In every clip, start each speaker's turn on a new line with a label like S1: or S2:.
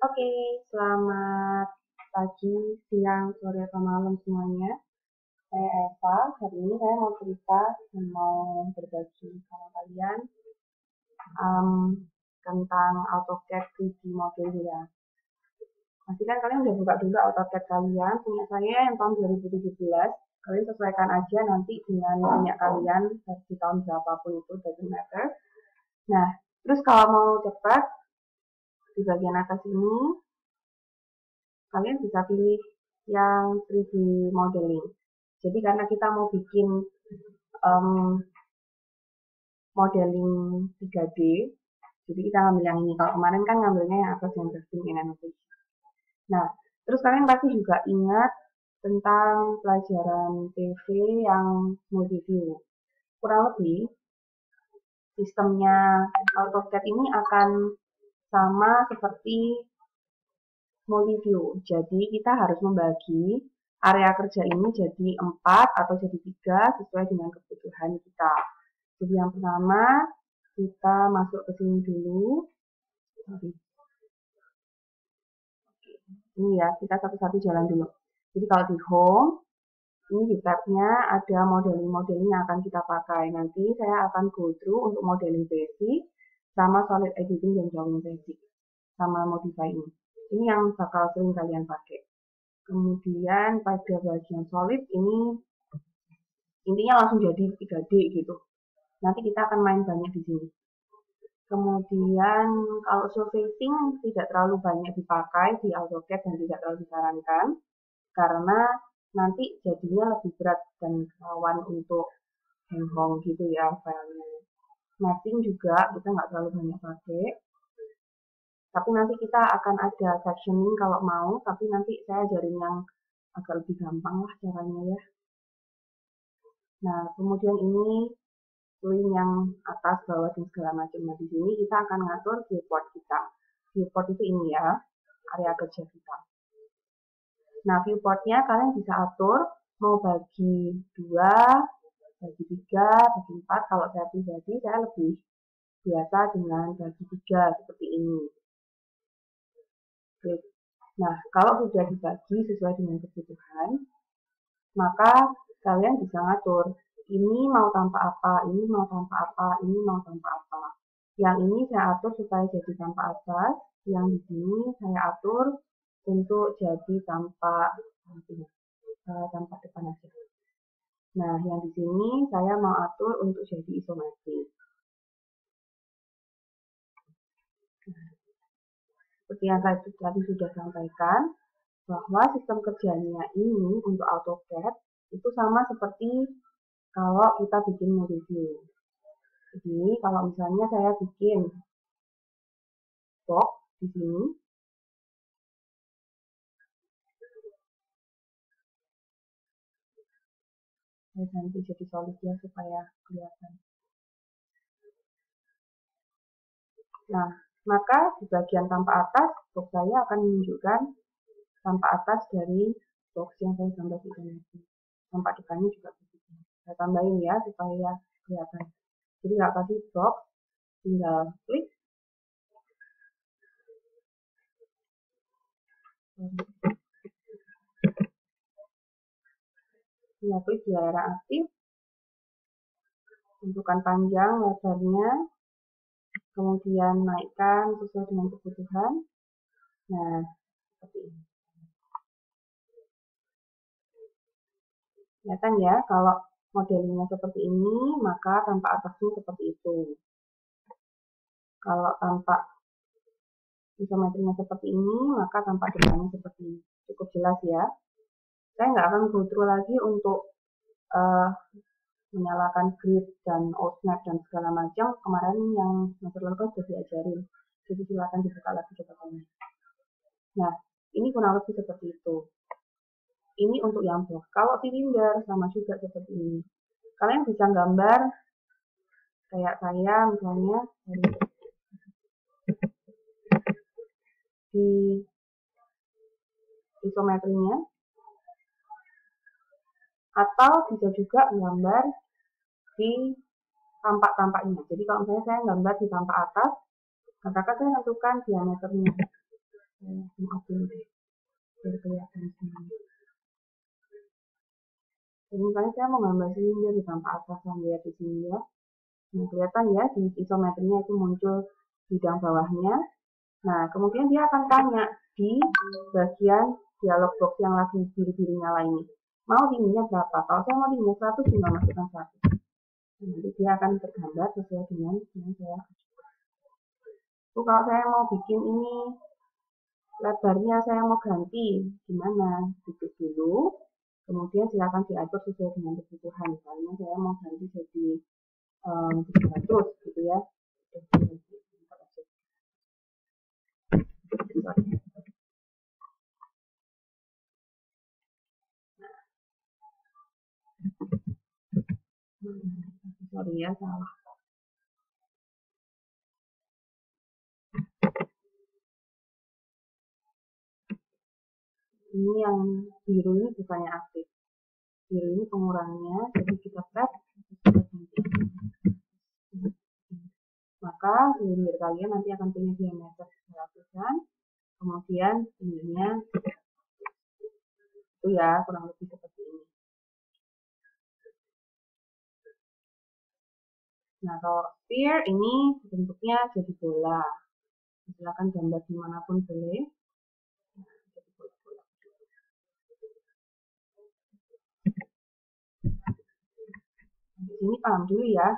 S1: Oke, selamat pagi, siang, sore, atau malam semuanya. Saya Eva. Hari ini saya mau cerita dan mau berbagi sama kalian um, tentang AutoCAD 3D model ya. Pastikan kalian udah buka dulu AutoCAD kalian. Punya saya yang tahun 2017. Kalian sesuaikan aja nanti dengan punya kalian versi tahun berapapun itu, doesn't matter. Nah, terus kalau mau cepat, di bagian atas ini kalian bisa pilih yang 3D modeling. Jadi karena kita mau bikin modeling 3D, jadi kita ngambil yang ini. Kalau kemarin kan ngambilnya yang atas yang drafting and annotation. Nah, terus kalian pasti juga ingat tentang pelajaran PV yang multiview. Kurang lebih sistemnya AutoCAD ini akan sama seperti multiview. Jadi kita harus membagi area kerja ini jadi 4 atau jadi 3 sesuai dengan kebutuhan kita. Jadi yang pertama kita masuk ke sini dulu. Ini ya, kita satu-satu jalan dulu. Jadi kalau di home, ini di tabnya ada modeling-modeling yang akan kita pakai. Nanti saya akan go through untuk modeling basic, sama solid editing dan drawing basic, sama modify ini. Ini yang bakal sering kalian pakai. Kemudian pada bagian solid ini intinya langsung jadi 3D gitu. Nanti kita akan main banyak di sini. Kemudian kalau surfacing tidak terlalu banyak dipakai di AutoCAD dan tidak terlalu disarankan karena nanti jadinya lebih berat dan rawan untuk hang gitu ya filenya. Mapping juga kita nggak terlalu banyak pakai. Tapi nanti kita akan ada sectioning kalau mau, tapi nanti saya ajarin yang agak lebih gampang lah caranya ya. Nah, kemudian ini twin yang atas, bawah, dan segala macam. Nah, di sini kita akan ngatur viewport kita. Viewport itu ini ya, area kerja kita. Nah, viewportnya kalian bisa atur, mau bagi 2, bagi 3, bagi 4. Kalau saya pribadi, saya lebih biasa dengan bagi 3 seperti ini. Oke. Nah, kalau sudah dibagi sesuai dengan kebutuhan, maka kalian bisa ngatur. Ini mau tanpa apa, ini mau tanpa apa, ini mau tanpa apa. Yang ini saya atur supaya jadi tanpa atas, yang di sini saya atur untuk jadi tanpa depan aja. Nah, yang di sini saya mau atur untuk jadi isometris. Seperti yang saya tadi sudah sampaikan, bahwa sistem kerjanya ini untuk AutoCAD itu sama seperti kalau kita bikin multiview. Jadi, kalau misalnya saya bikin box di sini, saya ganti jadi solid ya supaya kelihatan. Nah, maka di bagian tanpa atas, box saya akan menunjukkan tanpa atas dari box yang saya gambar di sini. Tanpa depannya juga begitu. Saya tambahin ya supaya kelihatan. Jadi nggak kasih box, tinggal klik. Tinggal klik di layar aktif. Tentukan panjang lebarnya. Kemudian naikkan sesuai dengan kebutuhan. Nah, seperti ini. Kelihatan ya, kalau modelingnya seperti ini, maka tanpa atasnya seperti itu. Kalau tanpa isometrinya seperti ini, maka tanpa depannya seperti ini. Cukup jelas ya. Saya nggak akan go through lagi untuk menyalakan grid dan outsnap dan segala macam. Kemarin yang semester lalu sudah diajarin. Jadi silakan dibuka lagi catatannya. Nah, ini kurang lebih seperti itu. Ini untuk yang box. Kalau silinder sama juga seperti ini. Kalian bisa gambar kayak saya misalnya di isometrinya, atau bisa juga gambar di tampak-tampaknya. Jadi kalau misalnya saya gambar di tampak atas, katakan saya tentukan diameternya misalnya saya mau gambar silinder di tanpa atasan, lihat di sini ya. Nah, kelihatan ya di isometrinya itu muncul bidang bawahnya. Nah, kemudian dia akan tanya di bagian dialog box yang lagi biru-biru nyala ini, mau dinginnya berapa? Kalau saya mau dinginnya 100, tinggal masukkan 100. Nanti dia akan tergambar sesuai dengan yang saya ajukan. Kalau saya mau bikin ini lebarnya saya mau ganti, gimana? Titik dulu, kemudian silakan diatur sesuai dengan kebutuhan. Misalnya saya mau ganti jadi 300 gitu ya. Sorry ya, salah. Ini yang biru ini bukannya aktif. Biru ini pengurangnya, jadi kita tap. Maka silinder kalian nanti akan punya diameter 100-an, kemudian ininya itu ya kurang lebih seperti ini. Nah, kalau sphere ini bentuknya jadi bola. Silakan gambar dimanapun boleh. Di sini paham dulu ya.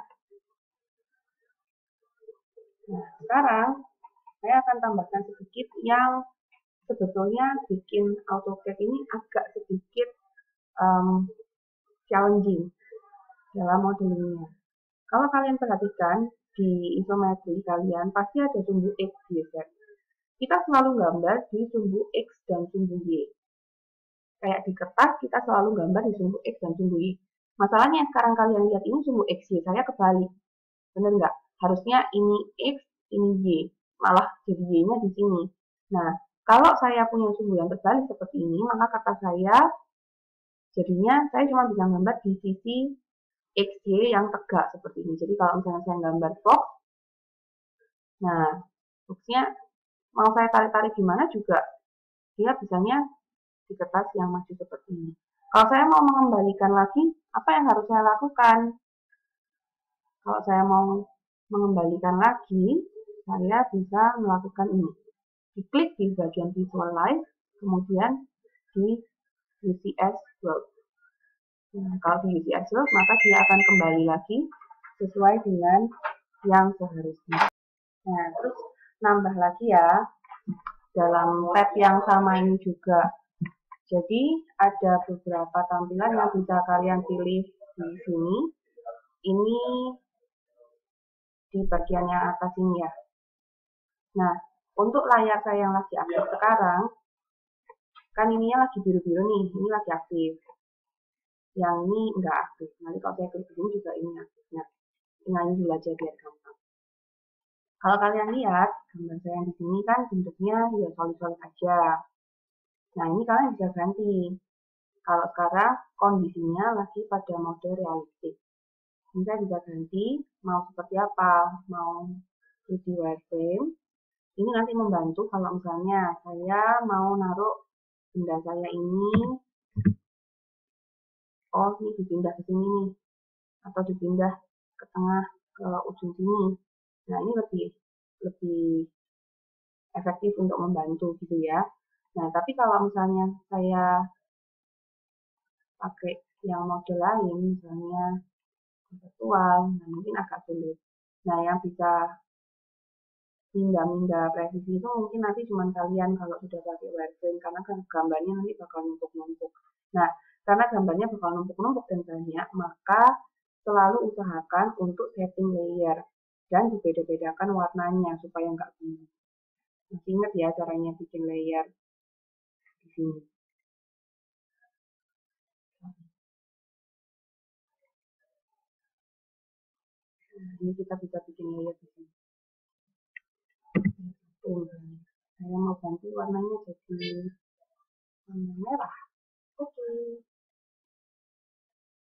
S1: Nah, sekarang saya akan tambahkan sedikit yang sebetulnya bikin AutoCAD ini agak sedikit challenging dalam modelingnya. Kalau kalian perhatikan di isometri kalian pasti ada sumbu X, Y, Z. Kita selalu gambar di sumbu X dan sumbu Y. Kayak di kertas kita selalu gambar di sumbu X dan sumbu Y. Masalahnya sekarang kalian lihat ini sumbu X, Y, saya kebalik. Bener nggak? Harusnya ini X, ini Y. Malah jadi Y-nya di sini. Nah, kalau saya punya sumbu yang terbalik seperti ini, maka kata saya jadinya saya cuma bisa gambar di sisi XY yang tegak seperti ini. Jadi kalau misalnya saya gambar box, nah boxnya mau saya tarik-tarik gimana juga dia bisanya di kertas yang masih seperti ini. Kalau saya mau mengembalikan lagi, apa yang harus saya lakukan? Kalau saya mau mengembalikan lagi, saya bisa melakukan ini. Diklik di bagian visualize, kemudian di UCS World. Nah, kalau di UCS World, maka dia akan kembali lagi sesuai dengan yang seharusnya. Nah, terus nambah lagi ya, dalam tab yang sama ini juga. Jadi, ada beberapa tampilan yang bisa kalian pilih di sini. Ini di bagian yang atas ini ya. Nah, untuk layar saya yang lagi aktif sekarang, kan ininya lagi biru-biru nih, ini lagi aktif. Yang ini enggak aktif. Nanti kalau saya klik ini juga ini aktif. Nah, tinggal dulu aja biar gampang. Kalau kalian lihat, gambar saya yang di sini kan bentuknya ya solid-solid aja. Nah, ini kalian bisa ganti. Kalau sekarang kondisinya lagi pada mode realistik. Ini saya bisa ganti, mau seperti apa, mau 3D wireframe. Ini nanti membantu kalau misalnya saya mau naruh benda saya ini, oh ini dipindah ke sini nih, atau dipindah ke tengah, ke ujung sini. Nah, ini lebih efektif untuk membantu gitu ya. Nah, tapi kalau misalnya saya pakai yang mode lain, misalnya virtual, nah mungkin agak sulit. Nah, yang bisa pindah-pindah presisi itu mungkin nanti cuma kalian kalau sudah pakai wireframe, karena kan gambarnya nanti bakal numpuk-numpuk. Nah, karena gambarnya bakal numpuk-numpuk dan banyak, maka selalu usahakan untuk setting layer dan dibeda-bedakan warnanya supaya nggak bingung. Masih ingat ya caranya bikin layer di sini. Nah, ini kita bisa bikin layer di sini. Saya mau ganti warnanya jadi warna merah. Oke.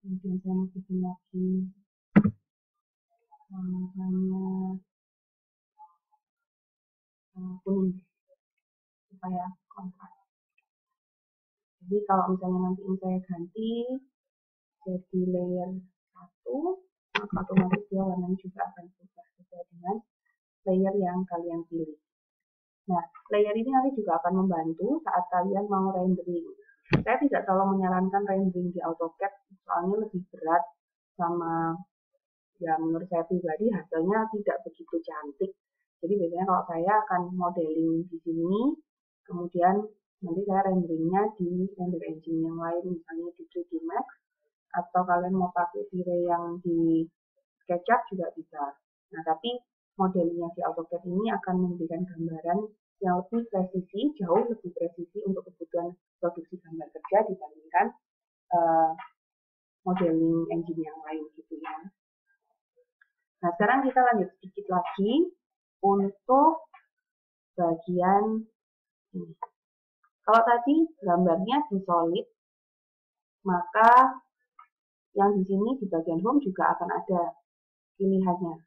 S1: Kemudian saya mau bikin lagi warnanya kuning supaya kontras. Jadi kalau misalnya nanti ini saya ganti, jadi layer 1, maka otomatis dia warnanya juga akan berubah sesuai dengan layer yang kalian pilih. Nah, layer ini nanti juga akan membantu saat kalian mau rendering. Saya tidak terlalu menyarankan rendering di AutoCAD, soalnya lebih berat sama ya menurut saya pribadi hasilnya tidak begitu cantik. Jadi biasanya kalau saya akan modeling di sini, kemudian nanti saya renderingnya di render engine yang lain, misalnya di 3D Max, atau kalian mau pakai V-Ray yang di SketchUp juga bisa. Nah, tapi modelingnya di AutoCAD ini akan memberikan gambaran yang lebih presisi, jauh lebih presisi untuk kebutuhan produksi gambar kerja dibandingkan modeling engine yang lain gitu ya. Nah, sekarang kita lanjut sedikit lagi untuk bagian ini. Kalau tadi gambarnya di solid, maka yang di sini di bagian home juga akan ada pilihannya.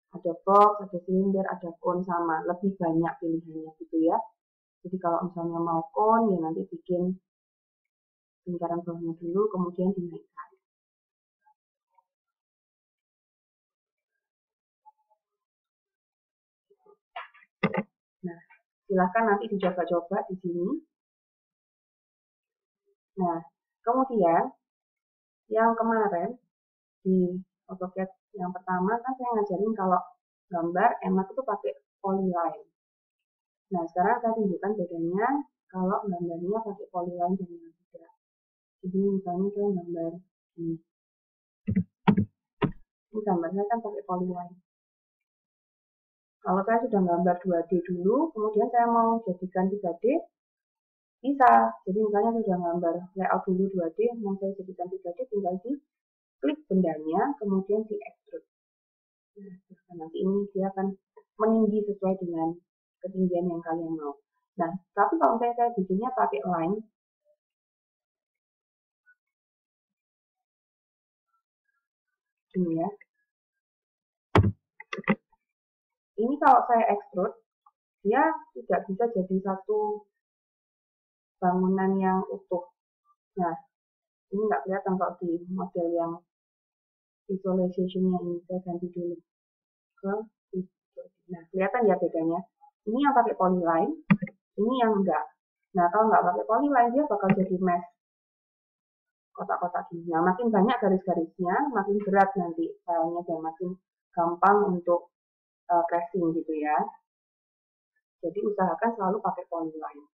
S1: Ada box, ada silinder, ada cone sama, lebih banyak pilihannya gitu ya. Jadi kalau misalnya mau cone, ya nanti bikin lingkaran bawahnya dulu, kemudian dinaikkan. Nah, silahkan nanti dicoba-coba di sini. Nah, kemudian yang kemarin di AutoCAD yang pertama kan saya ngajarin kalau gambar enak itu pakai polyline. Nah, sekarang saya tunjukkan bedanya kalau gambarnya pakai polyline dan yang tidak. Jadi misalnya saya gambar ini. Ini gambar saya kan pakai polyline. Kalau saya sudah gambar 2D dulu, kemudian saya mau jadikan 3D, bisa. Jadi misalnya saya sudah gambar layout dulu 2D, mau saya jadikan 3D, tinggal di klik bendanya, kemudian di extrude. Nah, nanti ini dia akan meninggi sesuai dengan ketinggian yang kalian mau. Nah, tapi kalau saya bikinnya pakai line, ini ya. Ini kalau saya extrude, dia tidak bisa jadi satu bangunan yang utuh. Nah, ini nggak kelihatan kalau di model yang visualization-nya ini. Saya ganti dulu ke nah, kelihatan ya bedanya. Ini yang pakai polyline, ini yang enggak. Nah, kalau nggak pakai polyline, dia bakal jadi mesh kotak-kotak gini. Nah, makin banyak garis-garisnya, makin berat nanti filenya dan makin gampang untuk crashing gitu ya. Jadi usahakan selalu pakai polyline.